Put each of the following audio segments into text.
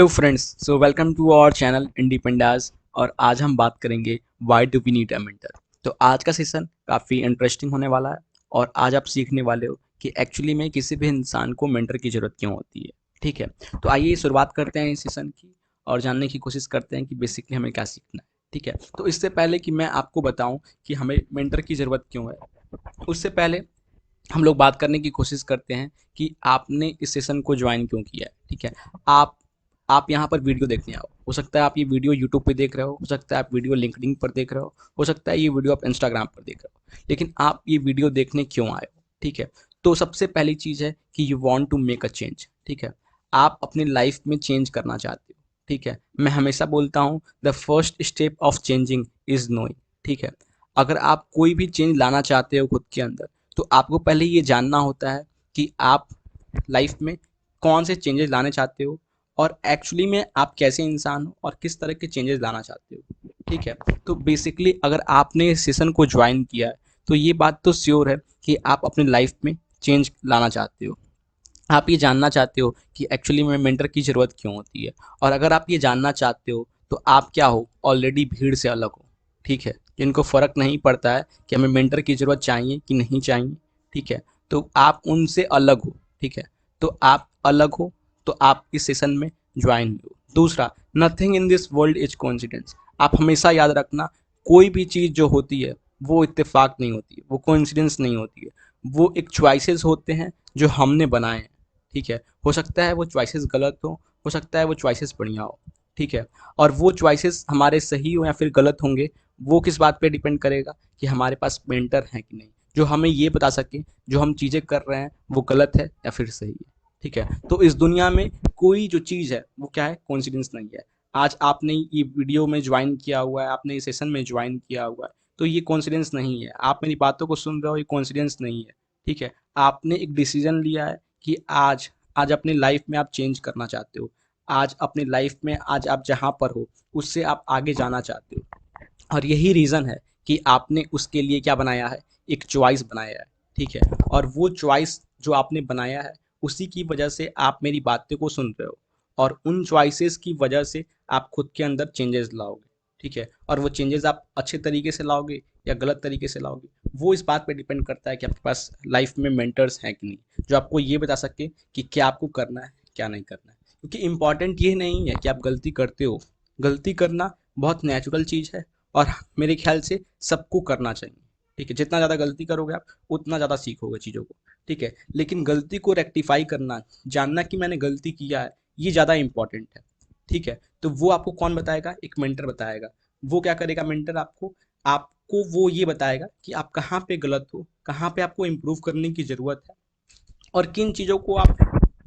Hello friends, so welcome to our channel इंडिपेंडास। और आज हम बात करेंगे why do we need a mentor. तो आज का सेशन काफ़ी इंटरेस्टिंग होने वाला है और आज आप सीखने वाले हो कि एक्चुअली में किसी भी इंसान को मेंटर की ज़रूरत क्यों होती है। ठीक है, तो आइए शुरुआत करते हैं इस सेशन की और जानने की कोशिश करते हैं कि बेसिकली हमें क्या सीखना है। ठीक है, तो इससे पहले कि मैं आपको बताऊं कि हमें मेंटर की ज़रूरत क्यों है, उससे पहले हम लोग बात करने की कोशिश करते हैं कि आपने इस सेशन को ज्वाइन क्यों किया है। ठीक है, आप आप यहाँ पर वीडियो देखने आओ। हो सकता है आप ये वीडियो यूट्यूब पे देख रहे हो सकता है आप वीडियो लिंक्डइन पर देख रहे हो सकता है ये वीडियो आप इंस्टाग्राम पर देख रहे हो, लेकिन आप ये वीडियो देखने क्यों आए हो। ठीक है, तो सबसे पहली चीज़ है कि you want to make a change. ठीक है, आप अपनी लाइफ में चेंज करना चाहते हो। ठीक है, मैं हमेशा बोलता हूँ the first step of changing is knowing. ठीक है, अगर आप कोई भी चेंज लाना चाहते हो खुद के अंदर, तो आपको पहले ये जानना होता है कि आप लाइफ में कौन से चेंजेस लाने चाहते हो और एक्चुअली में आप कैसे इंसान हो और किस तरह के चेंजेस लाना चाहते हो। ठीक है, तो बेसिकली अगर आपने इस सेशन को ज्वाइन किया है तो ये बात तो श्योर है कि आप अपनी लाइफ में चेंज लाना चाहते हो। आप ये जानना चाहते हो कि एक्चुअली में मेंटर की ज़रूरत क्यों होती है। और अगर आप ये जानना चाहते हो तो आप क्या हो, ऑलरेडी भीड़ से अलग हो। ठीक है, जिनको फ़र्क नहीं पड़ता है कि हमें मेंटर की ज़रूरत चाहिए कि नहीं चाहिए। ठीक है, तो आप उनसे अलग हो। ठीक है, तो आप अलग हो, तो आप इस सेशन में ज्वाइन हो। दूसरा, nothing in this world is coincidence. आप हमेशा याद रखना, कोई भी चीज़ जो होती है वो इत्तेफाक नहीं होती है, वो कोइंसिडेंस नहीं होती है। वो एक चॉइसेस होते हैं जो हमने बनाए हैं। ठीक है, हो सकता है वो चॉइसेस गलत हो सकता है वो चॉइसेस बढ़िया हो। ठीक है, और वो चॉइसेस हमारे सही हो या फिर गलत होंगे, वो किस बात पे डिपेंड करेगा कि हमारे पास मेंटर है कि नहीं, जो हमें ये बता सके जो हम चीज़ें कर रहे हैं वो गलत है या फिर सही है। ठीक है, तो इस दुनिया में कोई जो चीज़ है वो क्या है, कॉन्सिडेंस नहीं है। आज आपने ये वीडियो में ज्वाइन किया हुआ है, आपने इस सेशन में ज्वाइन किया हुआ है, तो ये कॉन्सिडेंस नहीं है। आप मेरी बातों को सुन रहे हो, ये कॉन्सिडेंस नहीं है। ठीक है, आपने एक डिसीजन लिया है कि आज आज अपनी लाइफ में आप चेंज करना चाहते हो। आज अपनी लाइफ में आज आप जहाँ पर हो उससे आप आगे जाना चाहते हो, और यही रीज़न है कि आपने उसके लिए क्या बनाया है, एक चॉइस बनाया है। ठीक है, और वो चॉइस जो आपने बनाया है उसी की वजह से आप मेरी बातों को सुन रहे हो, और उन चॉइसेस की वजह से आप खुद के अंदर चेंजेस लाओगे। ठीक है, और वो चेंजेस आप अच्छे तरीके से लाओगे या गलत तरीके से लाओगे, वो इस बात पे डिपेंड करता है कि आपके पास लाइफ में मेंटर्स हैं कि नहीं, जो आपको ये बता सके कि क्या आपको करना है क्या नहीं करना है। क्योंकि इंपॉर्टेंट ये नहीं है कि आप गलती करते हो, गलती करना बहुत नेचुरल चीज़ है और मेरे ख्याल से सबको करना चाहिए। ठीक है, जितना ज़्यादा गलती करोगे आप उतना ज़्यादा सीखोगे चीज़ों को। ठीक है, लेकिन गलती को रेक्टिफाई करना, जानना कि मैंने गलती किया है, ये ज़्यादा इंपॉर्टेंट है। ठीक है, तो वो आपको कौन बताएगा, एक मेंटर बताएगा। वो क्या करेगा मेंटर, आपको आपको वो ये बताएगा कि आप कहाँ पे गलत हो, कहाँ पे आपको इम्प्रूव करने की ज़रूरत है, और किन चीज़ों को आप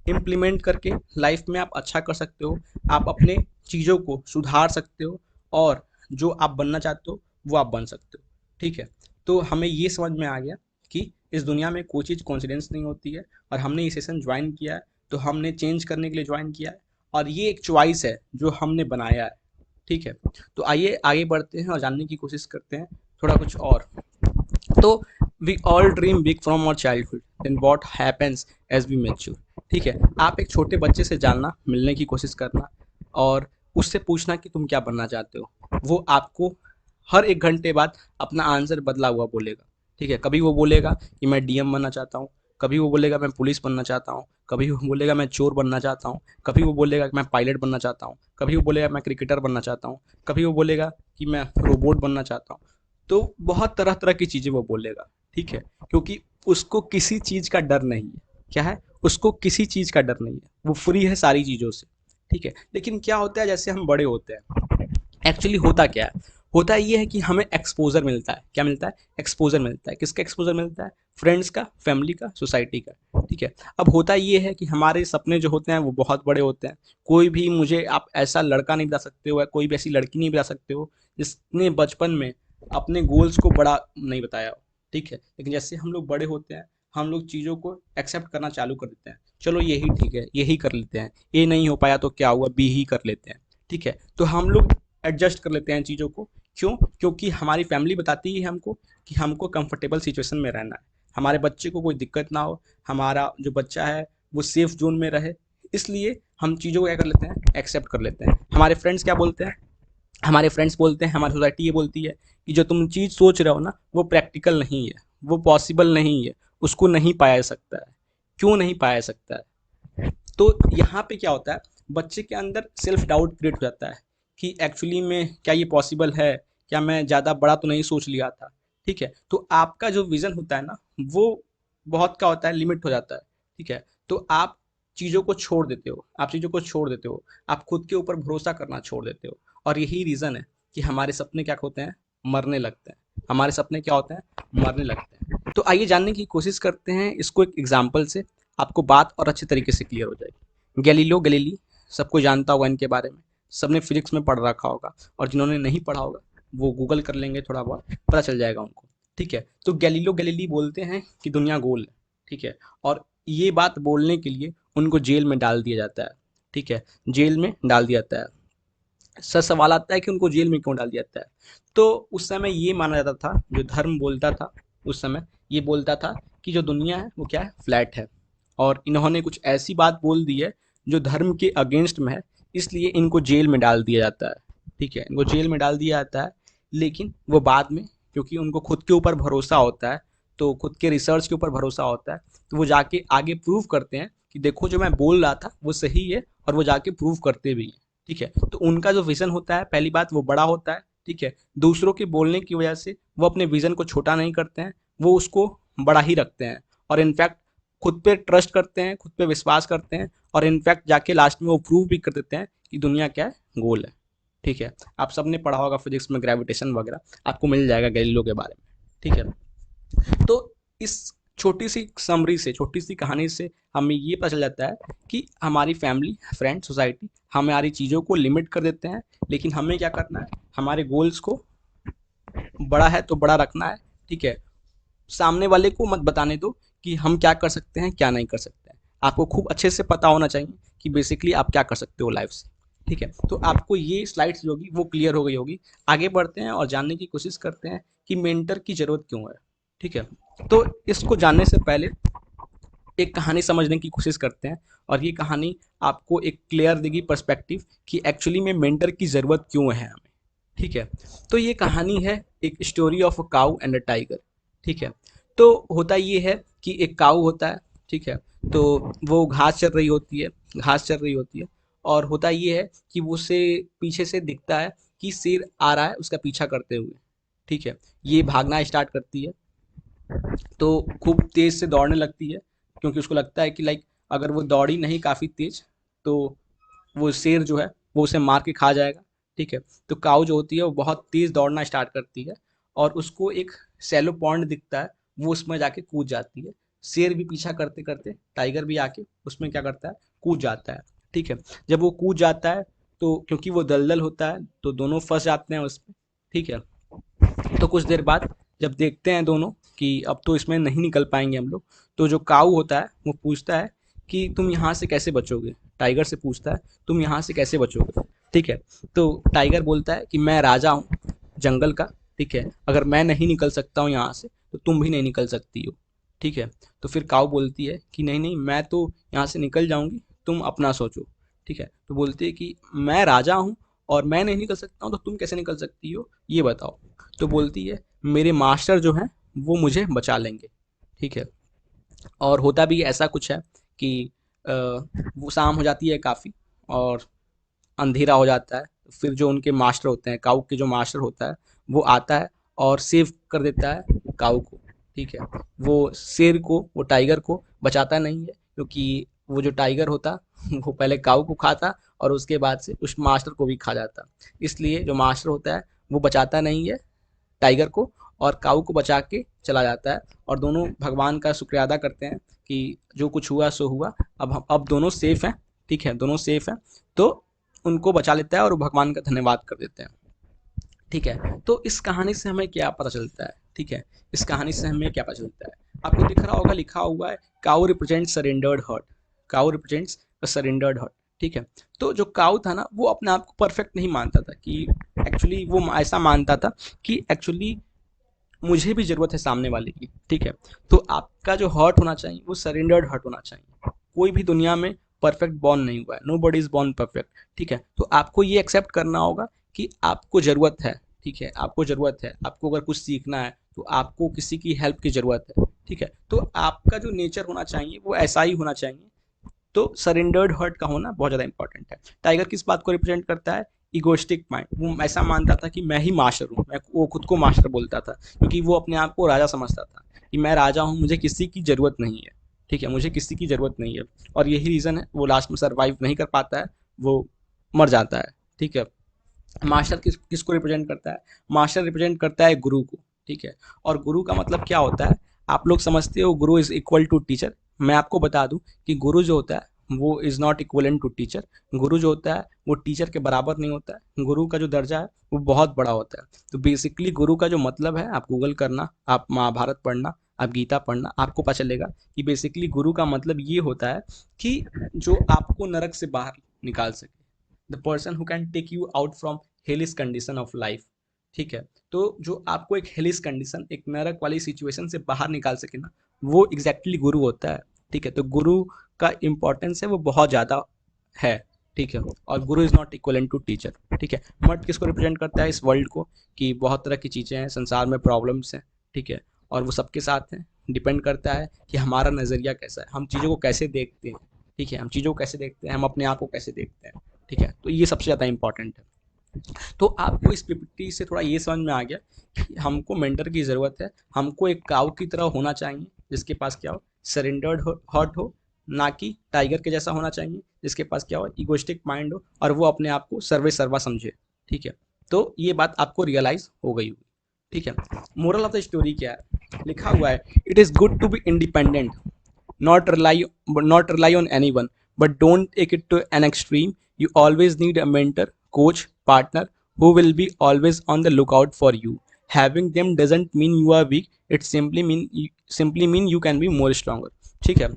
इम्प्लीमेंट करके लाइफ में आप अच्छा कर सकते हो, आप अपने चीज़ों को सुधार सकते हो, और जो आप बनना चाहते हो वो आप बन सकते हो। ठीक है, तो हमें ये समझ में आ गया कि इस दुनिया में कोई चीज़ कॉन्सिडेंस नहीं होती है, और हमने ये सेशन ज्वाइन किया है तो हमने चेंज करने के लिए ज्वाइन किया है, और ये एक चॉइस है जो हमने बनाया है। ठीक है, तो आइए आगे बढ़ते हैं और जानने की कोशिश करते हैं थोड़ा कुछ और। तो we all dream big from our childhood, then what happens as we mature. ठीक है, आप एक छोटे बच्चे से जानना, मिलने की कोशिश करना और उससे पूछना कि तुम क्या बनना चाहते हो। वो आपको हर 1 घंटे बाद अपना आंसर बदला हुआ बोलेगा। ठीक है, कभी वो बोलेगा कि मैं डीएम बनना चाहता हूँ, कभी वो बोलेगा मैं पुलिस बनना चाहता हूँ, कभी वो बोलेगा मैं चोर बनना चाहता हूँ, कभी वो बोलेगा कि मैं पायलट बनना चाहता हूँ, कभी वो बोलेगा मैं क्रिकेटर बनना चाहता हूँ, कभी वो बोलेगा कि मैं रोबोट बनना चाहता हूँ। तो बहुत तरह तरह की चीज़ें वो बोलेगा। ठीक है, क्योंकि उसको किसी चीज़ का डर नहीं है। क्या है, उसको किसी चीज़ का डर नहीं है, वो फ्री है सारी चीज़ों से। ठीक है, लेकिन क्या होता है जैसे हम बड़े होते हैं, एक्चुअली होता क्या है, होता ये है कि हमें एक्सपोजर मिलता है। क्या मिलता है, एक्सपोजर मिलता है। किसका एक्सपोजर मिलता है, फ्रेंड्स का, फैमिली का, सोसाइटी का। ठीक है, अब होता ये है कि हमारे सपने जो होते हैं वो बहुत बड़े होते हैं। कोई भी मुझे आप ऐसा लड़का नहीं बता सकते हो या कोई भी ऐसी लड़की नहीं बता सकते हो जिसने बचपन में अपने गोल्स को बड़ा नहीं बताया हो। ठीक है, लेकिन जैसे हम लोग बड़े होते हैं हम लोग चीज़ों को एक्सेप्ट करना चालू कर देते हैं। चलो यही ठीक है, यही कर लेते हैं, ए नहीं हो पाया तो क्या हुआ, बी ही कर लेते हैं। ठीक है, तो हम लोग एडजस्ट कर लेते हैं चीज़ों को। क्यों, क्योंकि हमारी फैमिली बताती है हमको कि हमको कंफर्टेबल सिचुएशन में रहना है, हमारे बच्चे को कोई दिक्कत ना हो, हमारा जो बच्चा है वो सेफ जोन में रहे। इसलिए हम चीज़ों को क्या कर लेते हैं, एक्सेप्ट कर लेते हैं। हमारे फ्रेंड्स क्या बोलते हैं, हमारे फ्रेंड्स बोलते हैं, हमारी सोसाइटी ये बोलती है कि जो तुम चीज़ सोच रहे हो ना वो प्रैक्टिकल नहीं है, वो पॉसिबल नहीं है, उसको नहीं पाया जा सकता है। क्यों नहीं पाया जा सकता है? तो यहाँ पे क्या होता है, बच्चे के अंदर सेल्फ डाउट क्रिएट हो जाता है कि एक्चुअली में क्या ये पॉसिबल है, क्या मैं ज़्यादा बड़ा तो नहीं सोच लिया था। ठीक है, तो आपका जो विजन होता है ना वो बहुत क्या होता है, लिमिट हो जाता है। ठीक है, तो आप चीज़ों को छोड़ देते हो, आप चीज़ों को छोड़ देते हो, आप खुद के ऊपर भरोसा करना छोड़ देते हो। और यही रीज़न है कि हमारे सपने क्या होते हैं, मरने लगते हैं। हमारे सपने क्या होते हैं, मरने लगते हैं। तो आइए जानने की कोशिश करते हैं इसको एक एग्जाम्पल से, आपको बात और अच्छे तरीके से क्लियर हो जाएगी। गैलीलियो गैलीली, सबको जानता होगा इनके बारे में, सबने फिजिक्स में पढ़ रखा होगा, और जिन्होंने नहीं पढ़ा होगा वो गूगल कर लेंगे, थोड़ा बहुत पता चल जाएगा उनको। ठीक है, तो गैलीलियो गैलीली बोलते हैं कि दुनिया गोल है। ठीक है, और ये बात बोलने के लिए उनको जेल में डाल दिया जाता है। ठीक है, जेल में डाल दिया जाता है। सर सवाल आता है कि उनको जेल में क्यों डाल दिया जाता है? तो उस समय ये माना जाता था, जो धर्म बोलता था उस समय, ये बोलता था कि जो दुनिया है वो क्या है, फ्लैट है। और इन्होंने कुछ ऐसी बात बोल दी है जो धर्म के अगेंस्ट में है, इसलिए इनको जेल में डाल दिया जाता है। ठीक है, इनको जेल में डाल दिया जाता है। लेकिन वो बाद में, क्योंकि उनको खुद के ऊपर भरोसा होता है, तो खुद के रिसर्च के ऊपर भरोसा होता है, तो वो जाके आगे प्रूव करते हैं कि देखो जो मैं बोल रहा था वो सही है, और वो जाके प्रूव करते भी हैं। ठीक है, तो उनका जो विजन होता है, पहली बात वो बड़ा होता है। ठीक है, दूसरों के बोलने की वजह से वो अपने विजन को छोटा नहीं करते हैं, वो उसको बड़ा ही रखते हैं। और इनफैक्ट खुद पे ट्रस्ट करते हैं, खुद पे विश्वास करते हैं, और इनफैक्ट जाके लास्ट में वो प्रूव भी कर देते हैं कि दुनिया क्या है, गोल है। ठीक है, आप सबने पढ़ा होगा फिजिक्स में ग्रेविटेशन वगैरह, आपको मिल जाएगा गैलीलियो के बारे में। ठीक है, तो इस छोटी सी समरी से, छोटी सी कहानी से हमें ये पता चल जाता है कि हमारी फैमिली, फ्रेंड, सोसाइटी हमारी चीज़ों को लिमिट कर देते हैं, लेकिन हमें क्या करना है, हमारे गोल्स को बड़ा है तो बड़ा रखना है। ठीक है, सामने वाले को मत बताने दो कि हम क्या कर सकते हैं, क्या नहीं कर सकते हैं। आपको खूब अच्छे से पता होना चाहिए कि बेसिकली आप क्या कर सकते हो लाइफ से। ठीक है, तो आपको ये स्लाइड्स जो होगी वो क्लियर हो गई होगी। आगे बढ़ते हैं और जानने की कोशिश करते हैं कि मेंटर की ज़रूरत क्यों है। ठीक है, तो इसको जानने से पहले एक कहानी समझने की कोशिश करते हैं, और ये कहानी आपको एक क्लियर देगी पर्सपेक्टिव कि एक्चुअली में मेंटर की ज़रूरत क्यों है हमें। ठीक है, तो ये कहानी है एक story of a cow and a tiger. ठीक है, तो होता ये है कि एक काऊ होता है। ठीक है, तो वो घास चर रही होती है, घास चर रही होती है, और होता ये है कि वो उसे पीछे से दिखता है कि शेर आ रहा है उसका पीछा करते हुए। ठीक है, ये भागना स्टार्ट करती है, तो खूब तेज़ से दौड़ने लगती है, क्योंकि उसको लगता है कि लाइक अगर वो दौड़ी नहीं काफ़ी तेज़, तो वो शेर जो है वो उसे मार के खा जाएगा। ठीक है, तो काऊ जो होती है वो बहुत तेज़ दौड़ना स्टार्ट करती है, और उसको एक सैलो पॉन्ड दिखता है, वो उसमें जाके कूद जाती है। शेर भी पीछा करते करते टाइगर भी आके उसमें क्या करता है, कूद जाता है। ठीक है, जब वो कूद जाता है तो क्योंकि वो दलदल होता है तो दोनों फंस जाते हैं उसमें। ठीक है, तो कुछ देर बाद जब देखते हैं दोनों कि अब तो इसमें नहीं निकल पाएंगे हम लोग, तो जो काऊ होता है वो पूछता है कि तुम यहाँ से कैसे बचोगे, टाइगर से पूछता है तुम यहाँ से कैसे बचोगे। ठीक है, तो टाइगर बोलता है कि मैं राजा हूँ जंगल का। ठीक है, अगर मैं नहीं निकल सकता हूँ यहाँ से तो तुम भी नहीं निकल सकती हो। ठीक है, तो फिर काऊ बोलती है कि नहीं नहीं, मैं तो यहाँ से निकल जाऊंगी, तुम अपना सोचो। ठीक है, तो बोलती है कि मैं राजा हूँ और मैं नहीं निकल सकता हूँ, तो तुम कैसे निकल सकती हो, ये बताओ। तो बोलती है मेरे मास्टर जो हैं वो मुझे बचा लेंगे। ठीक है, और होता भी ऐसा कुछ है कि वो शाम हो जाती है काफ़ी, और अंधेरा हो जाता है। फिर जो उनके मास्टर होते हैं, काऊ के जो मास्टर होता है वो आता है और सेव कर देता है काऊ को। ठीक है, वो शेर को, वो टाइगर को बचाता नहीं है, क्योंकि वो जो टाइगर होता वो पहले काऊ को खाता और उसके बाद से उस मास्टर को भी खा जाता। इसलिए जो मास्टर होता है वो बचाता नहीं है टाइगर को, और काऊ को बचा के चला जाता है, और दोनों भगवान का शुक्रिया अदा करते हैं कि जो कुछ हुआ सो हुआ, अब दोनों सेफ हैं। ठीक है, दोनों सेफ हैं, तो उनको बचा लेता है और वो भगवान का धन्यवाद कर देते हैं। ठीक है, तो इस कहानी से हमें क्या पता चलता है? ठीक है, इस कहानी से हमें क्या पता चलता है, आपको दिख रहा होगा लिखा हुआ है काऊ रिप्रेजेंट सरेंडर्ड हर्ट, काऊ रिप्रेजेंट्स सरेंडर्ड हर्ट। ठीक है, तो जो काऊ था ना वो अपने आप को परफेक्ट नहीं मानता था, कि एक्चुअली वो ऐसा मानता था कि एक्चुअली मुझे भी ज़रूरत है सामने वाले की। ठीक है, तो आपका जो हर्ट होना चाहिए वो सरेंडर्ड हर्ट होना चाहिए। कोई भी दुनिया में परफेक्ट बॉर्न नहीं हुआ है, nobody is born perfect. ठीक है, तो आपको ये एक्सेप्ट करना होगा कि आपको ज़रूरत है। ठीक है, आपको ज़रूरत है, आपको अगर कुछ सीखना है तो आपको किसी की हेल्प की ज़रूरत है। ठीक है, तो आपका जो नेचर होना चाहिए वो ऐसा ही होना चाहिए। तो सरेंडर्ड हर्ट का होना बहुत ज़्यादा इंपॉर्टेंट है। टाइगर किस बात को रिप्रेजेंट करता है? Egoistic mind. वो ऐसा मानता था कि मैं ही मास्टर हूँ, मैं वो खुद को मास्टर बोलता था, क्योंकि वो अपने आप को राजा समझता था कि मैं राजा हूँ, मुझे किसी की ज़रूरत नहीं है। ठीक है, मुझे किसी की ज़रूरत नहीं है, और यही रीज़न है वो लास्ट में सर्वाइव नहीं कर पाता है, वो मर जाता है। ठीक है, मास्टर किसको रिप्रेजेंट करता है? मास्टर रिप्रेजेंट करता है गुरु को। ठीक है, और गुरु का मतलब क्या होता है? आप लोग समझते हो गुरु इज इक्वल टू टीचर। मैं आपको बता दूं कि गुरु जो होता है वो is not equal to teacher. गुरु जो होता है वो टीचर के बराबर नहीं होता है। गुरु का जो दर्जा है वो बहुत बड़ा होता है। तो बेसिकली गुरु का जो मतलब है, आप गूगल करना, आप महाभारत पढ़ना, आप गीता पढ़ना, आपको पता चलेगा कि बेसिकली गुरु का मतलब ये होता है कि जो आपको नरक से बाहर निकाल सके, the person who can take you out from hellish condition of life. ठीक है, तो जो आपको एक हेलिस कंडीशन, एक नरक वाली सिचुएशन से बाहर निकाल सके ना, वो एग्जैक्टली गुरु होता है। ठीक है, तो गुरु का इंपॉर्टेंस है वो बहुत ज़्यादा है। ठीक है, और guru is not equal to teacher. ठीक है, मर्द किसको रिप्रेजेंट करता है इस वर्ल्ड को? कि बहुत तरह की चीज़ें हैं संसार में, प्रॉब्लम्स हैं। ठीक है, और वो सबके साथ हैं। डिपेंड करता है कि हमारा नज़रिया कैसा है, हम चीज़ों को कैसे देखते हैं। ठीक है, हम चीज़ों को कैसे देखते हैं, हम अपने आप को कैसे देखते हैं। ठीक है, तो ये सबसे ज़्यादा इंपॉर्टेंट है। तो आपको इस पीपीटी से थोड़ा ये समझ में आ गया कि हमको मेंटर की ज़रूरत है। हमको एक काऊ की तरह होना चाहिए जिसके पास क्या हो? सरेंडर्ड हार्ट हो, ना कि टाइगर के जैसा होना चाहिए जिसके पास क्या हो? इगोइस्टिक माइंड हो, और वो अपने आप को सर्वे सर्वा समझे। ठीक है, तो ये बात आपको रियलाइज हो गई होगी। ठीक है, मोरल ऑफ द स्टोरी क्या है? लिखा हुआ है, it is good to be independent, not rely not rely on anyone, but don't take it to an extreme. You always need a mentor, coach, partner who will be always on the lookout for you. Having them doesn't mean you are weak, it simply mean you can be more stronger. ठीक है,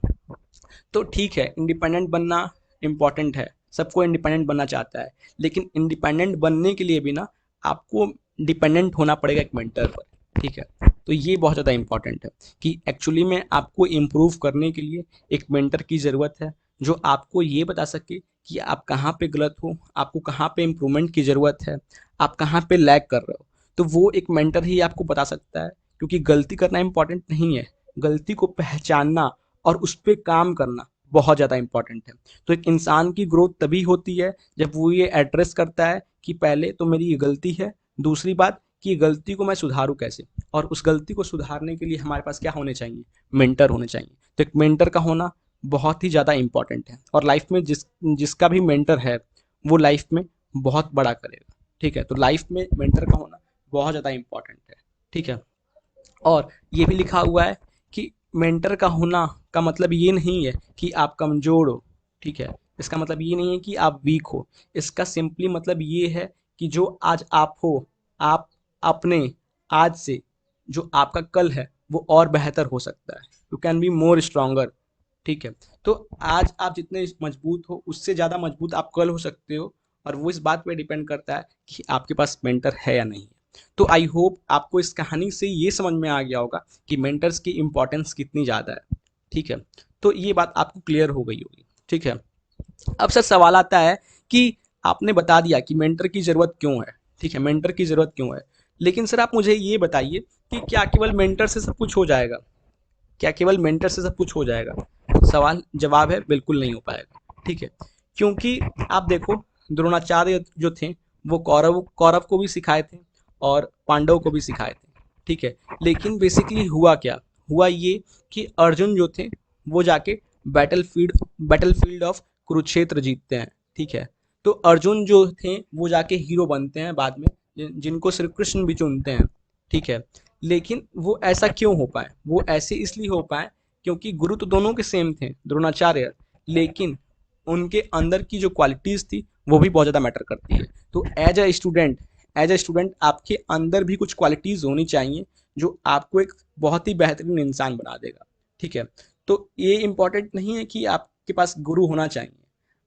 तो ठीक है, independent बनना important है, सबको independent बनना चाहता है, लेकिन इंडिपेंडेंट बनने के लिए भी ना आपको डिपेंडेंट होना पड़ेगा एक मेंटर पर। ठीक है, तो ये बहुत ज़्यादा इंपॉर्टेंट है कि एक्चुअली में आपको इम्प्रूव करने के लिए एक मेंटर की ज़रूरत है, जो आपको ये बता सके कि आप कहाँ पे गलत हो, आपको कहाँ पे इम्प्रूवमेंट की ज़रूरत है, आप कहाँ पे लैग कर रहे हो। तो वो एक मेंटर ही आपको बता सकता है, क्योंकि गलती करना इम्पॉर्टेंट नहीं है, गलती को पहचानना और उस पर काम करना बहुत ज़्यादा इंपॉर्टेंट है। तो एक इंसान की ग्रोथ तभी होती है जब वो ये एड्रेस करता है कि पहले तो मेरी ये गलती है, दूसरी बात कि ये गलती को मैं सुधारूँ कैसे, और उस गलती को सुधारने के लिए हमारे पास क्या होने चाहिए? मेंटर होने चाहिए। तो एक मेंटर का होना बहुत ही ज़्यादा इंपॉर्टेंट है, और लाइफ में जिसका भी मेंटर है वो लाइफ में बहुत बड़ा करेगा। ठीक है, तो लाइफ में मेंटर का होना बहुत ज़्यादा इंपॉर्टेंट है। ठीक है, और ये भी लिखा हुआ है कि मेंटर का होना का मतलब ये नहीं है कि आप कमज़ोर हो। ठीक है, इसका मतलब ये नहीं है कि आप वीक हो। इसका सिंपली मतलब ये है कि जो आज आप हो, आप अपने आज से जो आपका कल है वो और बेहतर हो सकता है। You can be more stronger. ठीक है, तो आज आप जितने मजबूत हो उससे ज़्यादा मजबूत आप कल हो सकते हो, और वो इस बात पे डिपेंड करता है कि आपके पास मेंटर है या नहीं। तो आई होप आपको इस कहानी से ये समझ में आ गया होगा कि मेंटर्स की इंपॉर्टेंस कितनी ज़्यादा है। ठीक है, तो ये बात आपको क्लियर हो गई होगी। ठीक है, अब सर सवाल आता है कि आपने बता दिया कि मेंटर की ज़रूरत क्यों है। ठीक है, मेंटर की ज़रूरत क्यों है, लेकिन सर आप मुझे ये बताइए कि क्या केवल मेंटर से सब कुछ हो जाएगा? क्या केवल मेंटर से सब कुछ हो जाएगा? सवाल जवाब है, बिल्कुल नहीं हो पाएगा। ठीक है, क्योंकि आप देखो, द्रोणाचार्य जो थे वो कौरव कौरव को भी सिखाए थे और पांडव को भी सिखाए थे। ठीक है, लेकिन बेसिकली हुआ क्या? हुआ ये कि अर्जुन जो थे वो जाके बैटल फील्ड ऑफ कुरुक्षेत्र जीतते हैं। ठीक है, तो अर्जुन जो थे वो जाके हीरो बनते हैं बाद में, जिनको श्री कृष्ण भी चुनते हैं। ठीक है, लेकिन वो ऐसा क्यों हो पाए? वो ऐसे इसलिए हो पाए क्योंकि गुरु तो दोनों के सेम थे, द्रोणाचार्य, लेकिन उनके अंदर की जो क्वालिटीज़ थी वो भी बहुत ज़्यादा मैटर करती है। तो एज अ स्टूडेंट आपके अंदर भी कुछ क्वालिटीज़ होनी चाहिए जो आपको एक बहुत ही बेहतरीन इंसान बना देगा। ठीक है, तो ये इम्पॉर्टेंट नहीं है कि आपके पास गुरु होना चाहिए,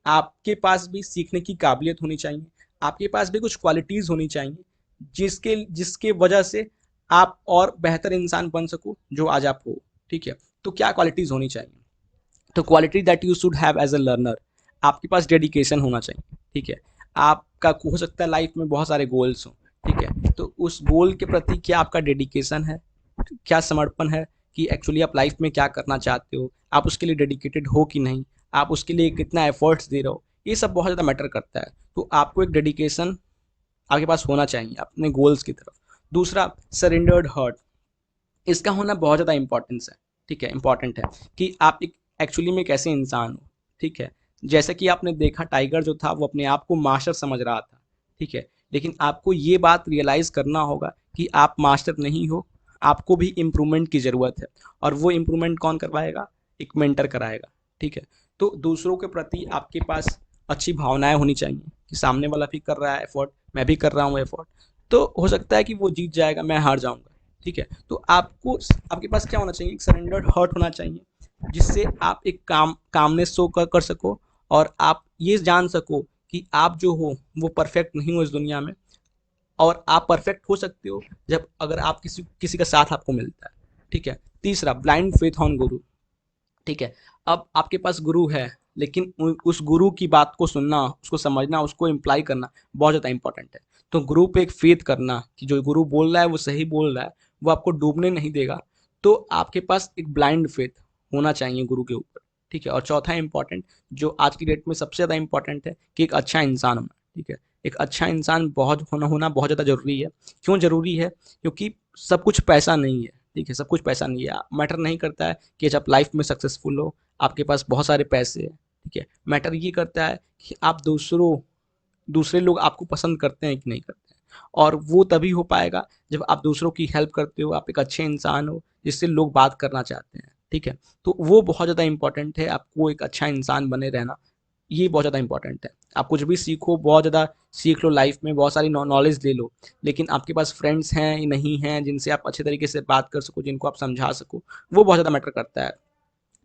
आपके पास भी सीखने की काबिलियत होनी चाहिए, आपके पास भी कुछ क्वालिटीज़ होनी चाहिए जिसके जिसके वजह से आप और बेहतर इंसान बन सको जो आज आप हो। ठीक है, तो क्या क्वालिटीज़ होनी चाहिए? तो quality that you should have as a learner, आपके पास डेडिकेशन होना चाहिए, ठीक है। आपका हो सकता है लाइफ में बहुत सारे गोल्स हों, ठीक है, तो उस गोल के प्रति क्या आपका डेडिकेशन है, क्या समर्पण है, कि एक्चुअली आप लाइफ में क्या करना चाहते हो, आप उसके लिए डेडिकेटेड हो कि नहीं, आप उसके लिए कितना एफर्ट्स दे रहे हो, ये सब बहुत ज़्यादा मैटर करता है। तो आपको एक डेडिकेशन आपके पास होना चाहिए अपने गोल्स की तरफ। दूसरा, सरेंडर्ड हार्ट, इसका होना बहुत ज़्यादा इंपॉर्टेंस है, ठीक है, इंपॉर्टेंट है कि आप एक एक्चुअली में कैसे इंसान हो, ठीक है। जैसे कि आपने देखा टाइगर जो था वो अपने आप को मास्टर समझ रहा था, ठीक है, लेकिन आपको ये बात रियलाइज़ करना होगा कि आप मास्टर नहीं हो, आपको भी इम्प्रूवमेंट की ज़रूरत है, और वो इम्प्रूवमेंट कौन करवाएगा, एक मेंटर कराएगा, ठीक है। तो दूसरों के प्रति आपके पास अच्छी भावनाएं होनी चाहिए कि सामने वाला भी कर रहा है एफर्ट, मैं भी कर रहा हूँ एफर्ट, तो हो सकता है कि वो जीत जाएगा, मैं हार जाऊंगा, ठीक है। तो आपको आपके पास क्या होना चाहिए, एक सरेंडर्ड हर्ट होना चाहिए, जिससे आप एक कामनेस शो कर सको, और आप ये जान सको कि आप जो हो वो परफेक्ट नहीं हो इस दुनिया में, और आप परफेक्ट हो सकते हो जब अगर आप किसी किसी का साथ आपको मिलता है, ठीक है। तीसरा, ब्लाइंड फेथ ऑन गुरु, ठीक है। अब आपके पास गुरु है, लेकिन उस गुरु की बात को सुनना, उसको समझना, उसको इम्प्लाई करना बहुत ज़्यादा इंपॉर्टेंट है। तो गुरु पे एक फेथ करना कि जो गुरु बोल रहा है वो सही बोल रहा है, वो आपको डूबने नहीं देगा। तो आपके पास एक ब्लाइंड फेथ होना चाहिए गुरु के ऊपर, ठीक है। और चौथा इंपॉर्टेंट, जो आज की डेट में सबसे ज़्यादा इंपॉर्टेंट है, कि एक अच्छा इंसान होना, ठीक है। एक अच्छा इंसान बहुत होना बहुत ज़्यादा ज़रूरी है। क्यों ज़रूरी है, क्योंकि सब कुछ पैसा नहीं है, ठीक है, सब कुछ पैसा नहीं है, मैटर नहीं करता है कि जब लाइफ में सक्सेसफुल हो, आपके पास बहुत सारे पैसे हैं, ठीक है। मैटर ये करता है कि आप दूसरे लोग आपको पसंद करते हैं कि नहीं करते हैं, और वो तभी हो पाएगा जब आप दूसरों की हेल्प करते हो, आप एक अच्छे इंसान हो जिससे लोग बात करना चाहते हैं, ठीक है। तो वो बहुत ज़्यादा इंपॉर्टेंट है, आपको एक अच्छा इंसान बने रहना, ये बहुत ज़्यादा इंपॉर्टेंट है। आप कुछ भी सीखो, बहुत ज़्यादा सीख लो लाइफ में, बहुत सारी नॉलेज ले लो, लेकिन आपके पास फ्रेंड्स हैं या नहीं हैं जिनसे आप अच्छे तरीके से बात कर सको, जिनको आप समझा सको, वो बहुत ज़्यादा मैटर करता है।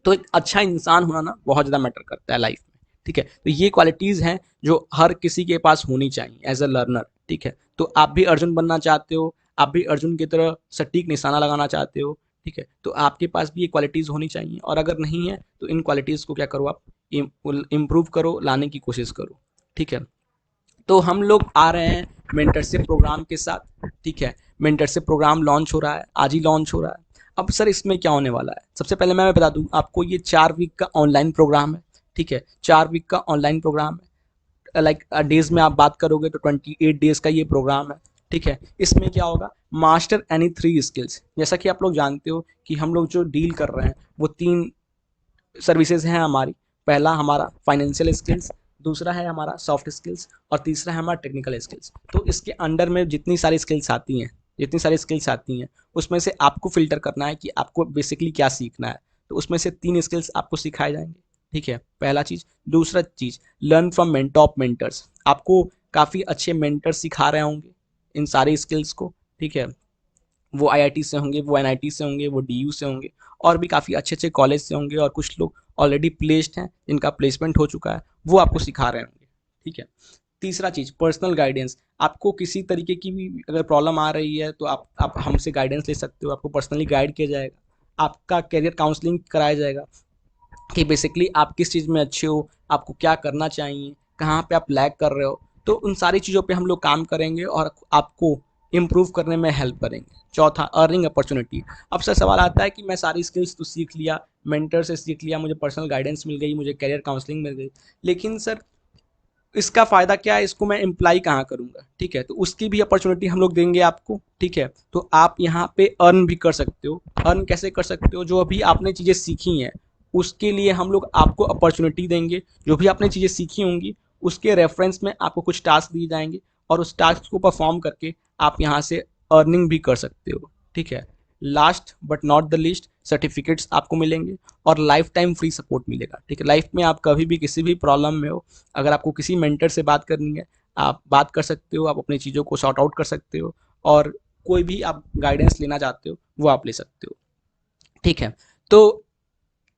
तो एक अच्छा इंसान होना ना बहुत ज़्यादा मैटर करता है लाइफ में, ठीक है। तो ये क्वालिटीज़ हैं जो हर किसी के पास होनी चाहिए एज अ लर्नर, ठीक है। तो आप भी अर्जुन बनना चाहते हो, आप भी अर्जुन की तरह सटीक निशाना लगाना चाहते हो, ठीक है, तो आपके पास भी ये क्वालिटीज़ होनी चाहिए, और अगर नहीं है तो इन क्वालिटीज़ को क्या करो आप, इम्प्रूव करो, लाने की कोशिश करो, ठीक है। तो हम लोग आ रहे हैं मेंटरशिप प्रोग्राम के साथ, ठीक है। मेंटरशिप प्रोग्राम लॉन्च हो रहा है, आज ही लॉन्च हो रहा है। अब सर इसमें क्या होने वाला है, सबसे पहले मैं बता दूं आपको, ये 4 वीक का ऑनलाइन प्रोग्राम है, ठीक है। 4 वीक का ऑनलाइन प्रोग्राम है, लाइक डेज में आप बात करोगे तो 28 डेज का ये प्रोग्राम है, ठीक है। इसमें क्या होगा, मास्टर एनी 3 स्किल्स, जैसा कि आप लोग जानते हो कि हम लोग जो डील कर रहे हैं वो 3 सर्विसेज हैं हमारी। पहला हमारा फाइनेंशियल स्किल्स, दूसरा है हमारा सॉफ्ट स्किल्स, और तीसरा है हमारा टेक्निकल स्किल्स। तो इसके अंडर में जितनी सारी स्किल्स आती हैं उसमें से आपको फिल्टर करना है कि आपको बेसिकली क्या सीखना है। तो उसमें से 3 स्किल्स आपको सिखाए जाएंगे, ठीक है, पहला चीज़। दूसरा चीज़, लर्न फ्रॉम टॉप मेंटर्स, आपको काफ़ी अच्छे मेंटर्स सिखा रहे होंगे इन सारी स्किल्स को, ठीक है। वो आईआईटी से होंगे, वो एनआईटी से होंगे, वो डीयू से होंगे, और भी काफ़ी अच्छे अच्छे कॉलेज से होंगे, और कुछ लोग ऑलरेडी प्लेस्ड हैं जिनका प्लेसमेंट हो चुका है, वो आपको सिखा रहे होंगे, ठीक है। तीसरा चीज़, पर्सनल गाइडेंस, आपको किसी तरीके की भी अगर प्रॉब्लम आ रही है तो आप हमसे गाइडेंस ले सकते हो, आपको पर्सनली गाइड किया जाएगा, आपका करियर काउंसलिंग कराया जाएगा कि बेसिकली आप किस चीज़ में अच्छे हो, आपको क्या करना चाहिए, कहाँ पे आप लैग कर रहे हो। तो उन सारी चीज़ों पे हम लोग काम करेंगे और आपको इम्प्रूव करने में हेल्प करेंगे। चौथा, अर्निंग अपॉर्चुनिटी। अब सर सवाल आता है कि मैं सारी स्किल्स तो सीख लिया, मेंटर से सीख लिया, मुझे पर्सनल गाइडेंस मिल गई, मुझे करियर काउंसलिंग मिल गई, लेकिन सर इसका फ़ायदा क्या है, इसको मैं इम्प्लाई कहाँ करूँगा, ठीक है। तो उसकी भी अपॉर्चुनिटी हम लोग देंगे आपको, ठीक है। तो आप यहाँ पे अर्न भी कर सकते हो। अर्न कैसे कर सकते हो, जो अभी आपने चीज़ें सीखी हैं उसके लिए हम लोग आपको अपॉर्चुनिटी देंगे। जो भी आपने चीज़ें सीखी होंगी उसके रेफरेंस में आपको कुछ टास्क दिए जाएंगे, और उस टास्क को परफॉर्म करके आप यहाँ से अर्निंग भी कर सकते हो, ठीक है। Last but not the least, certificates आपको मिलेंगे, और लाइफ टाइम फ्री सपोर्ट मिलेगा, ठीक है। लाइफ में आप कभी भी किसी भी प्रॉब्लम में हो, अगर आपको किसी मेंटर से बात करनी है, आप बात कर सकते हो, आप अपनी चीज़ों को सॉर्ट आउट कर सकते हो, और कोई भी आप गाइडेंस लेना चाहते हो वो आप ले सकते हो, ठीक है। तो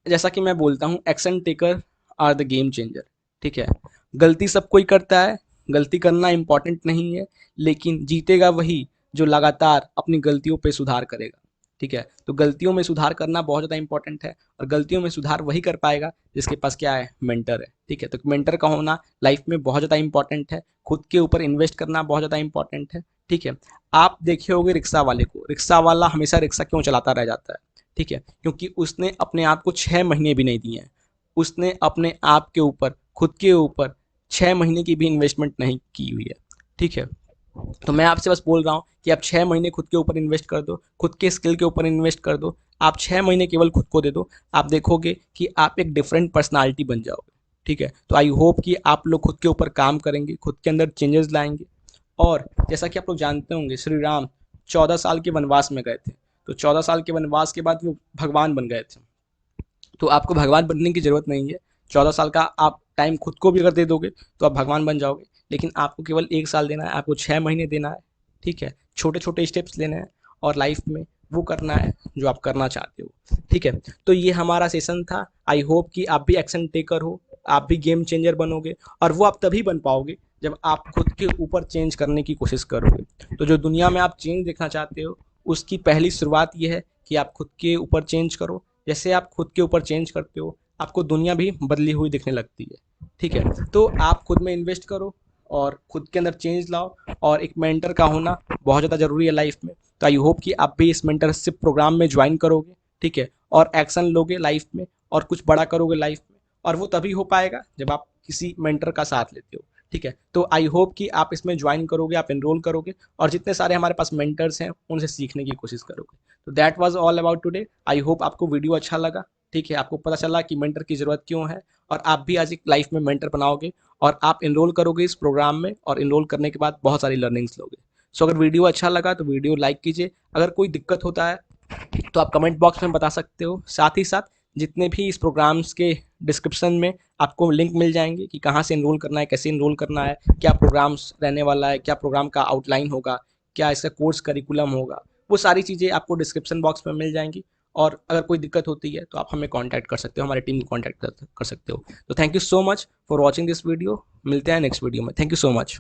जैसा कि मैं बोलता हूँ, action taker are the game changer, ठीक है। गलती सब कोई करता है, गलती करना इंपॉर्टेंट नहीं है, लेकिन जीतेगा वही जो लगातार अपनी गलतियों पे सुधार करेगा। ठीक है, तो गलतियों में सुधार करना बहुत ज़्यादा इंपॉर्टेंट है और गलतियों में सुधार वही कर पाएगा जिसके पास क्या है, मेंटर है। ठीक है, तो मेंटर का होना लाइफ में बहुत ज़्यादा इंपॉर्टेंट है। खुद के ऊपर इन्वेस्ट करना बहुत ज़्यादा इंपॉर्टेंट है। ठीक है, आप देखे होंगे रिक्शा वाले को, रिक्शा वाला हमेशा रिक्शा क्यों चलाता रह जाता है? ठीक है, क्योंकि उसने अपने आप को 6 महीने भी नहीं दिए हैं। उसने अपने आप के ऊपर, खुद के ऊपर 6 महीने की भी इन्वेस्टमेंट नहीं की हुई है। ठीक है, तो मैं आपसे बस बोल रहा हूँ कि आप 6 महीने खुद के ऊपर इन्वेस्ट कर दो, खुद के स्किल के ऊपर इन्वेस्ट कर दो। आप 6 महीने केवल खुद को दे दो, आप देखोगे कि आप एक डिफरेंट पर्सनालिटी बन जाओगे। ठीक है, तो आई होप कि आप लोग खुद के ऊपर काम करेंगे, खुद के अंदर चेंजेस लाएंगे। और जैसा कि आप लोग जानते होंगे, श्री राम 14 साल के वनवास में गए थे, तो 14 साल के वनवास के बाद वो भगवान बन गए थे। तो आपको भगवान बनने की ज़रूरत नहीं है। 14 साल का आप टाइम खुद को भी अगर दे दोगे तो आप भगवान बन जाओगे। लेकिन आपको केवल 1 साल देना है, आपको 6 महीने देना है। ठीक है, छोटे छोटे स्टेप्स लेने हैं और लाइफ में वो करना है जो आप करना चाहते हो। ठीक है, तो ये हमारा सेशन था। आई होप कि आप भी एक्शन टेकर हो, आप भी गेम चेंजर बनोगे। और वो आप तभी बन पाओगे जब आप खुद के ऊपर चेंज करने की कोशिश करोगे। तो जो दुनिया में आप चेंज देखना चाहते हो, उसकी पहली शुरुआत ये है कि आप खुद के ऊपर चेंज करो। जैसे आप खुद के ऊपर चेंज करते हो, आपको दुनिया भी बदली हुई दिखने लगती है। ठीक है, तो आप खुद में इन्वेस्ट करो और खुद के अंदर चेंज लाओ। और एक मेंटर का होना बहुत ज़्यादा ज़रूरी है लाइफ में। तो आई होप कि आप भी इस मेंटरशिप प्रोग्राम में ज्वाइन करोगे। ठीक है, और एक्शन लोगे लाइफ में और कुछ बड़ा करोगे लाइफ में। और वो तभी हो पाएगा जब आप किसी मेंटर का साथ लेते हो। ठीक है, तो आई होप कि आप इसमें ज्वाइन करोगे, आप एनरोल करोगे और जितने सारे हमारे पास मेंटर्स हैं उनसे सीखने की कोशिश करोगे। तो that was all about today. I hope आपको वीडियो अच्छा लगा। ठीक है, आपको पता चला कि मेंटर की ज़रूरत क्यों है और आप भी आज एक लाइफ में मेंटर बनाओगे और आप एनरोल करोगे इस प्रोग्राम में और एनरोल करने के बाद बहुत सारी लर्निंग्स लोगे। सो अगर वीडियो अच्छा लगा तो वीडियो लाइक कीजिए। अगर कोई दिक्कत होता है तो आप कमेंट बॉक्स में बता सकते हो। साथ ही साथ जितने भी इस प्रोग्राम्स के डिस्क्रिप्शन में आपको लिंक मिल जाएंगे कि कहाँ से एनरोल करना है, कैसे एनरोल करना है, क्या प्रोग्राम्स रहने वाला है, क्या प्रोग्राम का आउटलाइन होगा, क्या इसका कोर्स करिकुलम होगा। वो सारी चीज़ें आपको डिस्क्रिप्शन बॉक्स में मिल जाएंगी। और अगर कोई दिक्कत होती है तो आप हमें कांटेक्ट कर सकते हो, हमारे टीम को कांटेक्ट कर सकते हो। तो thank you so much for watching this video. मिलते हैं नेक्स्ट वीडियो में। Thank you so much.